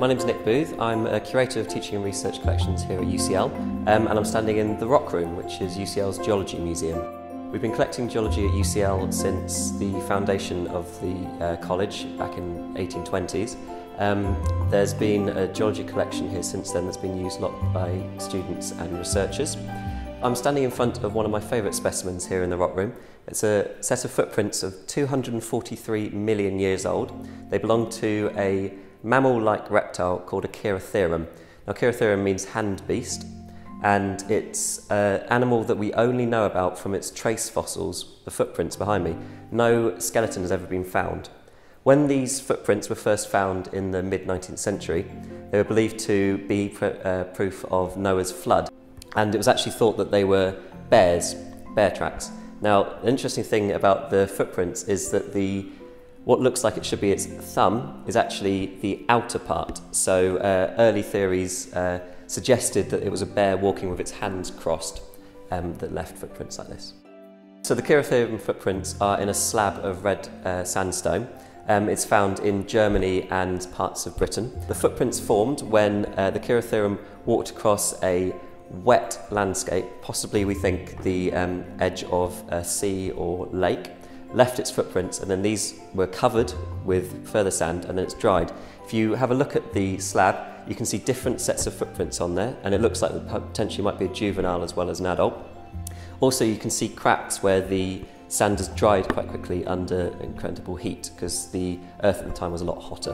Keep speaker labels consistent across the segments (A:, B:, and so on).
A: My name's Nick Booth. I'm a Curator of Teaching and Research Collections here at UCL, and I'm standing in the Rock Room, which is UCL's Geology Museum. We've been collecting geology at UCL since the foundation of the college back in 1820s. There's been a geology collection here since then that's been used a lot by students and researchers. I'm standing in front of one of my favourite specimens here in the Rock Room. It's a set of footprints of 243 million years old. They belong to a mammal-like reptile called a Cheirotherium. Now, Cheirotherium means hand beast, and it's an animal that we only know about from its trace fossils, the footprints behind me. No skeleton has ever been found. When these footprints were first found in the mid-19th century, they were believed to be proof of Noah's flood, and it was actually thought that they were bear tracks. Now, the interesting thing about the footprints is that what looks like it should be its thumb is actually the outer part. So early theories suggested that it was a bear walking with its hands crossed that left footprints like this. So the Cheirotherium footprints are in a slab of red sandstone. It's found in Germany and parts of Britain. The footprints formed when the Cheirotherium walked across a wet landscape, possibly we think the edge of a sea or lake, left its footprints, and then these were covered with further sand and then it's dried. If you have a look at the slab, you can see different sets of footprints on there, and it looks like it potentially might be a juvenile as well as an adult. Also, you can see cracks where the sand has dried quite quickly under incredible heat because the earth at the time was a lot hotter.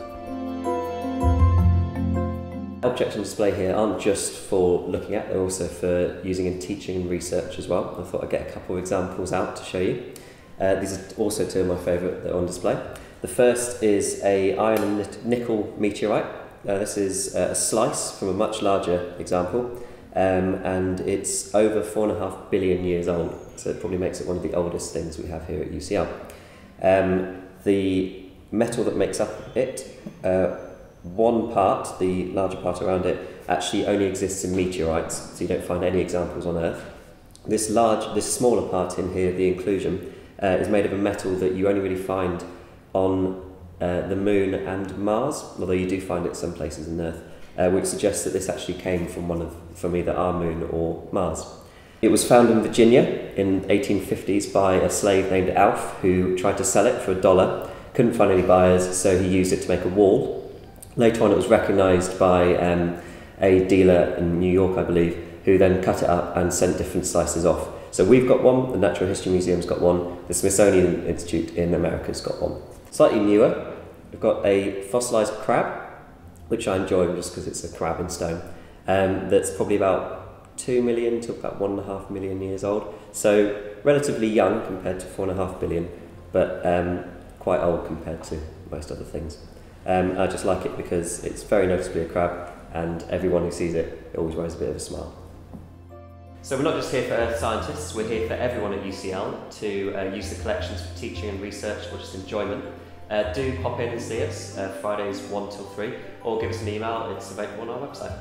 A: Objects on display here aren't just for looking at, they're also for using in teaching and research as well. I thought I'd get a couple of examples out to show you. These are also two of my favourite that are on display. The first is an iron and nickel meteorite. This is a slice from a much larger example, and it's over 4.5 billion years old, so it probably makes it one of the oldest things we have here at UCL. The metal that makes up it, one part, the larger part around it, actually only exists in meteorites, so you don't find any examples on Earth. This smaller part in here, the inclusion, is made of a metal that you only really find on the Moon and Mars, although you do find it some places on Earth, which suggests that this actually came from either our Moon or Mars. It was found in Virginia in 1850s by a slave named Alf, who tried to sell it for $1, couldn't find any buyers, so he used it to make a wall. Later on it was recognised by a dealer in New York, I believe, who then cut it up and sent different slices off. So we've got one, the Natural History Museum's got one, the Smithsonian Institute in America's got one. Slightly newer, we've got a fossilised crab, which I enjoy just because it's a crab in stone, that's probably about 2 million to about 1.5 million years old. So relatively young compared to 4.5 billion, but quite old compared to most other things. I just like it because it's very noticeably a crab, and everyone who sees it always wears a bit of a smile. So we're not just here for earth scientists, we're here for everyone at UCL to use the collections for teaching and research or just enjoyment. Do pop in and see us Fridays 1 till 3, or give us an email, it's available on our website.